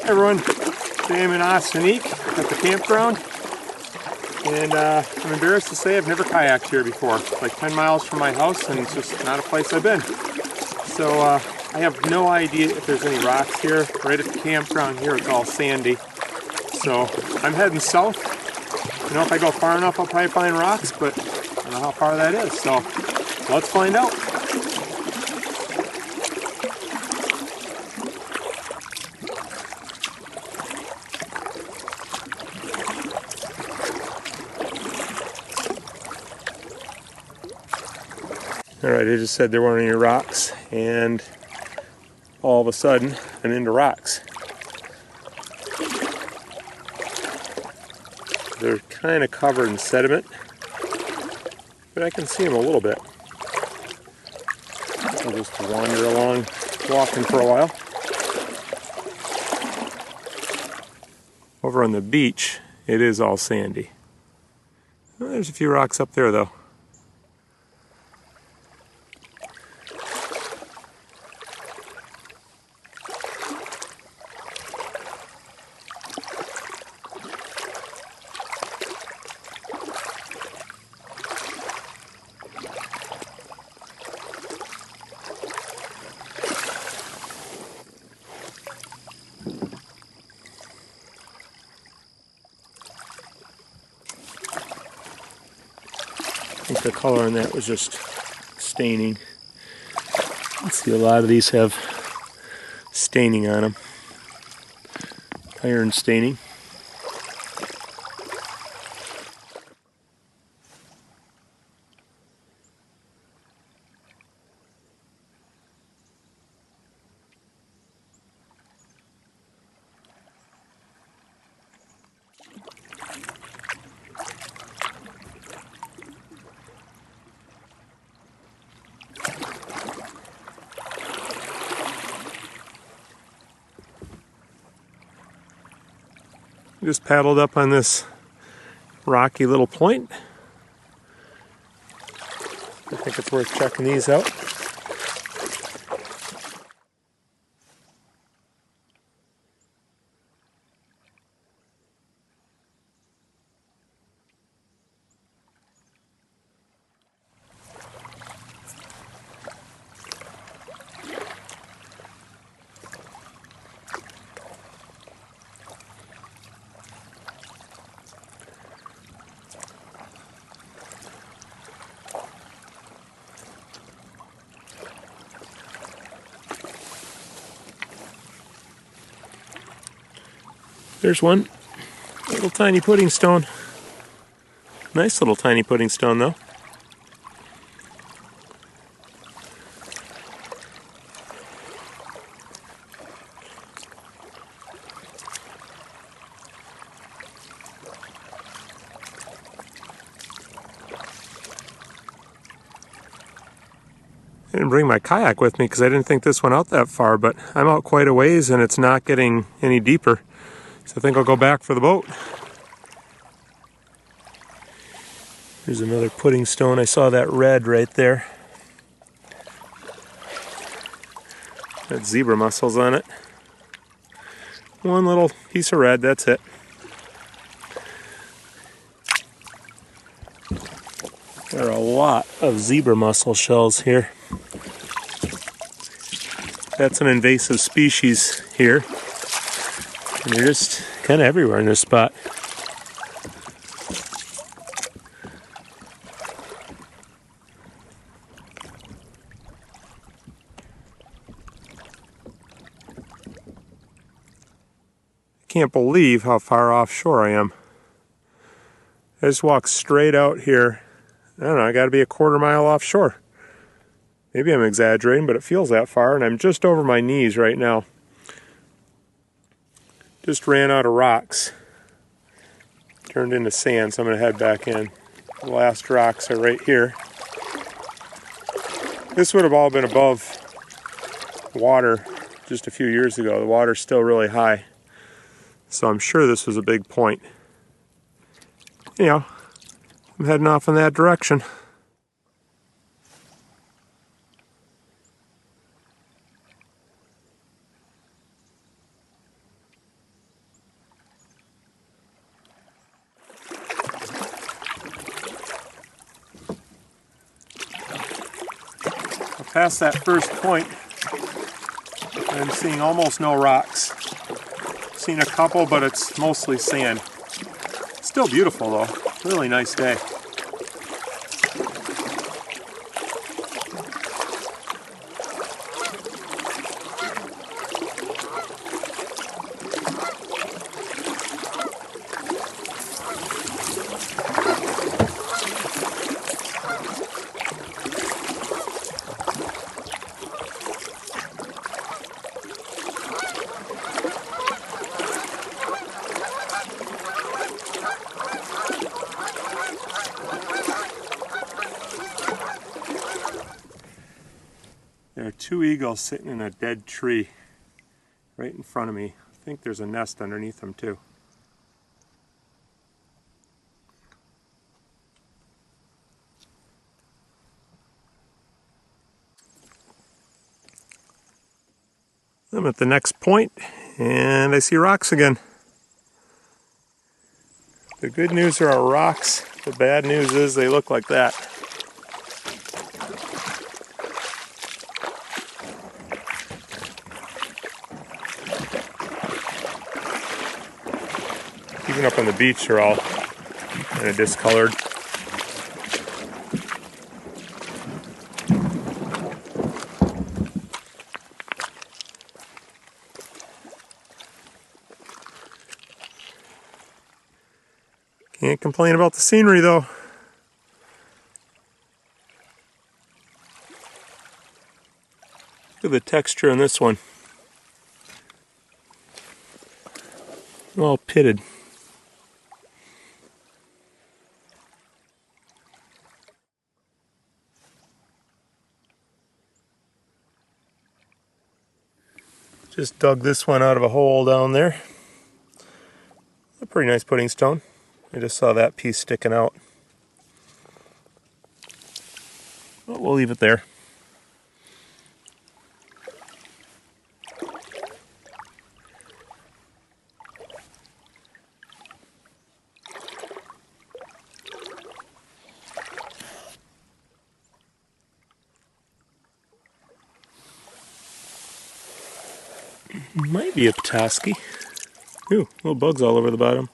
Hey everyone, today I'm in Ossineke at the campground, and I'm embarrassed to say I've never kayaked here before. It's like 10 miles from my house and it's just not a place I've been. So I have no idea if there's any rocks here. Right at the campground here it's all sandy. So I'm heading south. You know, if I go far enough I'll probably find rocks, but I don't know how far that is. So let's find out. Alright, I just said there weren't any rocks, and all of a sudden I'm into rocks. They're kind of covered in sediment, but I can see them a little bit. I'll just wander along, walking for a while. Over on the beach, it is all sandy. Well, there's a few rocks up there though. I think the color on that was just staining. You see a lot of these have staining on them. Iron staining. Just paddled up on this rocky little point. I think it's worth checking these out. There's one little tiny pudding stone. Nice little tiny pudding stone though. I didn't bring my kayak with me because I didn't think this went out that far, but I'm out quite a ways and it's not getting any deeper. So I think I'll go back for the boat. Here's another pudding stone. I saw that red right there. Got zebra mussels on it. One little piece of red, that's it. There are a lot of zebra mussel shells here. That's an invasive species here. And they're just kind of everywhere in this spot. I can't believe how far offshore I am. I just walked straight out here. I don't know, I gotta be a quarter mile offshore. Maybe I'm exaggerating, but it feels that far, and I'm just over my knees right now. Just ran out of rocks. Turned into sand, so I'm going to head back in. The last rocks are right here. This would have all been above water just a few years ago. The water's still really high. So I'm sure this was a big point. Anyhow, I'm heading off in that direction. Past that first point, I'm seeing almost no rocks. Seen a couple, but it's mostly sand. Still beautiful though. Really nice day. There are two eagles sitting in a dead tree right in front of me. I think there's a nest underneath them too. I'm at the next point and I see rocks again. The good news are our rocks. The bad news is they look like that. Even up on the beach, they're all kind of discolored. Can't complain about the scenery though. Look at the texture on this one. All pitted. Just dug this one out of a hole down there. A pretty nice pudding stone. I just saw that piece sticking out. But we'll leave it there. Might be a petoskey. Ooh, little bugs all over the bottom.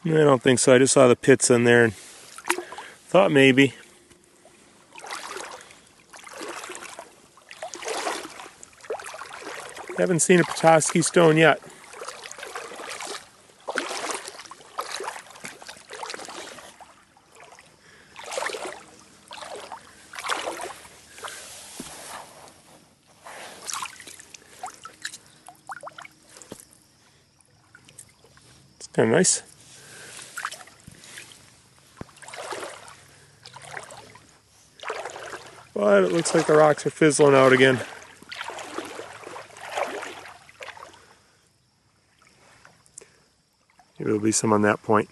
I don't think so. I just saw the pits in there and thought maybe. Haven't seen a petoskey stone yet. It's kind of nice. But it looks like the rocks are fizzling out again. Maybe there'll be some on that point.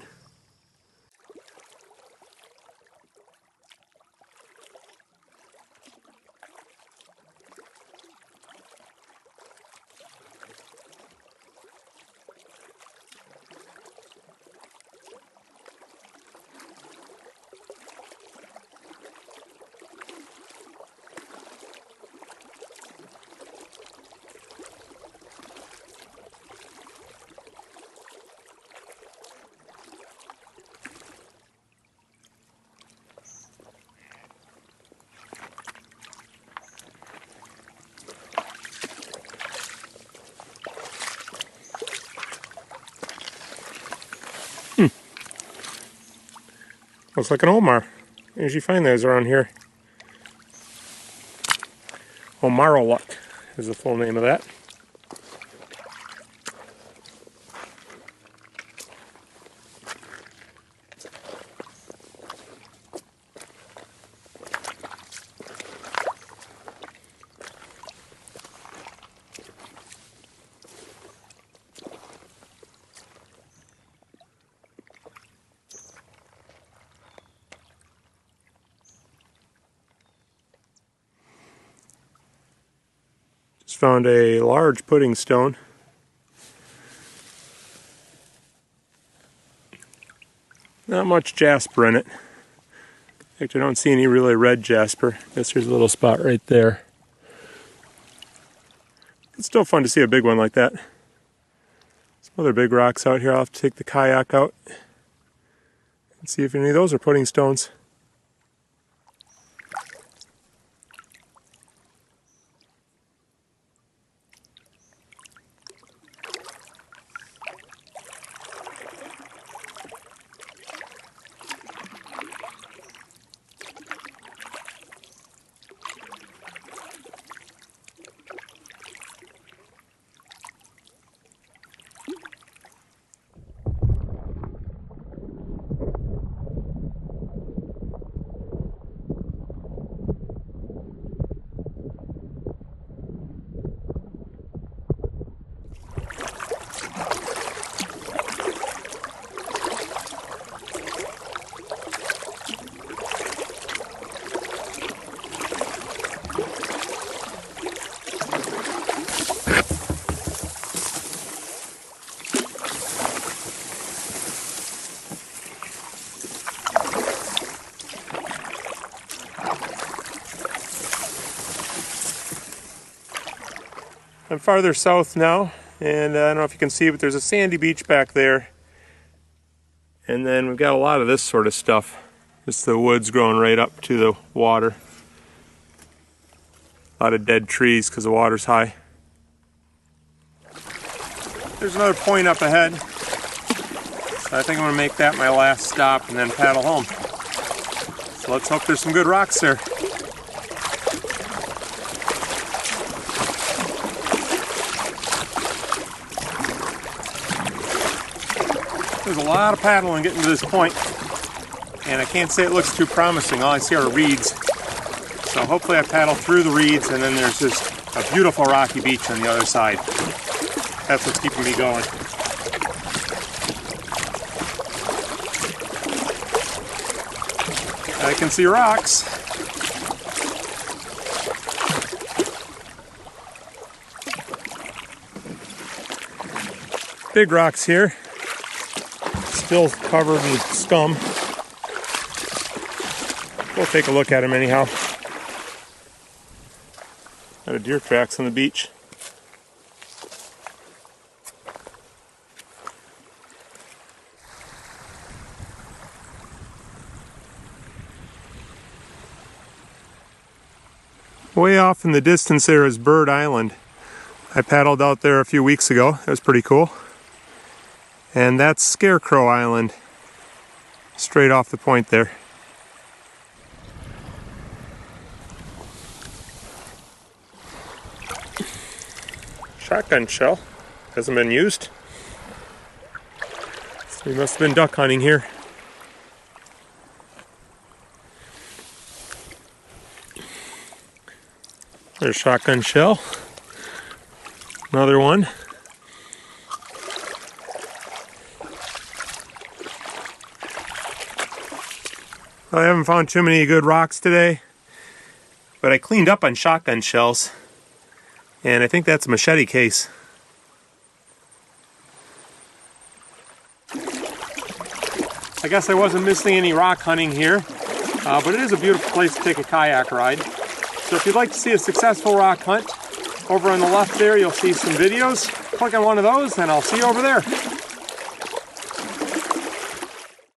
Looks like an Omar. I usually find those around here. Omaroluk is the full name of that. Just found a large pudding stone. Not much jasper in it. fact, I don't see any really red jasper. I guess there's a little spot right there. It's still fun to see a big one like that. Some other big rocks out here. I'll have to take the kayak out and see if any of those are pudding stones. I'm farther south now, and I don't know if you can see, but there's a sandy beach back there. And then we've got a lot of this sort of stuff. Just the woods growing right up to the water. A lot of dead trees because the water's high. There's another point up ahead. So I think I'm going to make that my last stop and then paddle home. So let's hope there's some good rocks there. There's a lot of paddling getting to this point, and I can't say it looks too promising. All I see are reeds. So hopefully I paddle through the reeds, and then there's just a beautiful rocky beach on the other side. That's what's keeping me going. I can see rocks. Big rocks here. Still covered in scum. We'll take a look at them anyhow. Got a deer tracks on the beach. Way off in the distance there is Bird Island. I paddled out there a few weeks ago. It was pretty cool. And that's Scarecrow Island, straight off the point there. Shotgun shell, hasn't been used. So we must have been duck hunting here. There's shotgun shell, another one. I haven't found too many good rocks today, but I cleaned up on shotgun shells, and I think that's a machete case. I guess I wasn't missing any rock hunting here, but it is a beautiful place to take a kayak ride. So if you'd like to see a successful rock hunt, over on the left there you'll see some videos. Click on one of those and I'll see you over there.